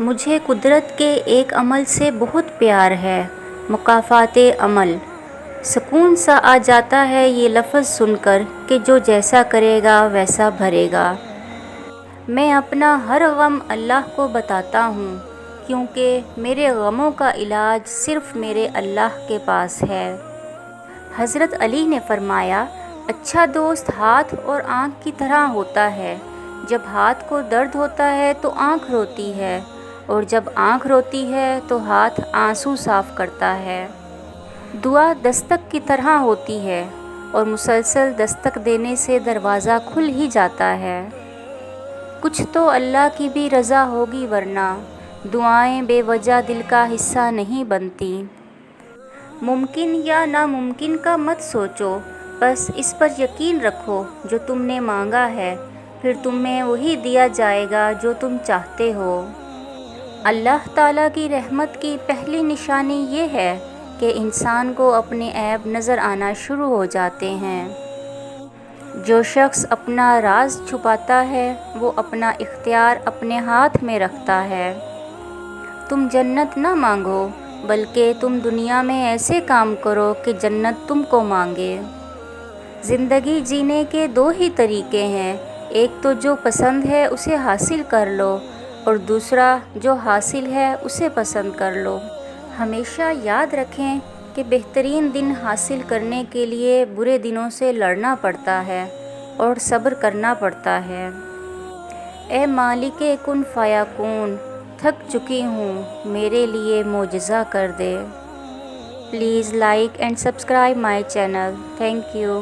مجھے قدرت کے ایک عمل سے بہت پیار ہے، مکافات عمل۔ سکون سا آ جاتا ہے یہ لفظ سن کر کہ جو جیسا کرے گا ویسا بھرے گا۔ میں اپنا ہر غم اللہ کو بتاتا ہوں کیونکہ میرے غموں کا علاج صرف میرے اللہ کے پاس ہے۔ حضرت علی نے فرمایا، اچھا دوست ہاتھ اور آنکھ کی طرح ہوتا ہے۔ جب ہاتھ کو درد ہوتا ہے تو آنکھ روتی ہے، اور جب آنکھ روتی ہے تو ہاتھ آنسو صاف کرتا ہے۔ دعا دستک کی طرح ہوتی ہے اور مسلسل دستک دینے سے دروازہ کھل ہی جاتا ہے۔ کچھ تو اللہ کی بھی رضا ہوگی ورنہ دعائیں بے وجہ دل کا حصہ نہیں بنتی۔ ممکن یا ناممکن کا مت سوچو، بس اس پر یقین رکھو جو تم نے مانگا ہے پھر تمہیں وہی دیا جائے گا جو تم چاہتے ہو۔ اللہ تعالیٰ کی رحمت کی پہلی نشانی یہ ہے کہ انسان کو اپنے عیب نظر آنا شروع ہو جاتے ہیں۔ جو شخص اپنا راز چھپاتا ہے وہ اپنا اختیار اپنے ہاتھ میں رکھتا ہے۔ تم جنت نہ مانگو بلکہ تم دنیا میں ایسے کام کرو کہ جنت تم کو مانگے۔ زندگی جینے کے دو ہی طریقے ہیں، ایک تو جو پسند ہے اسے حاصل کر لو، اور دوسرا جو حاصل ہے اسے پسند کر لو۔ ہمیشہ یاد رکھیں کہ بہترین دن حاصل کرنے کے لیے برے دنوں سے لڑنا پڑتا ہے اور صبر کرنا پڑتا ہے۔ اے مالک کن فیکون، تھک چکی ہوں، میرے لیے معجزہ کر دے۔ Please like and subscribe my channel. Thank you.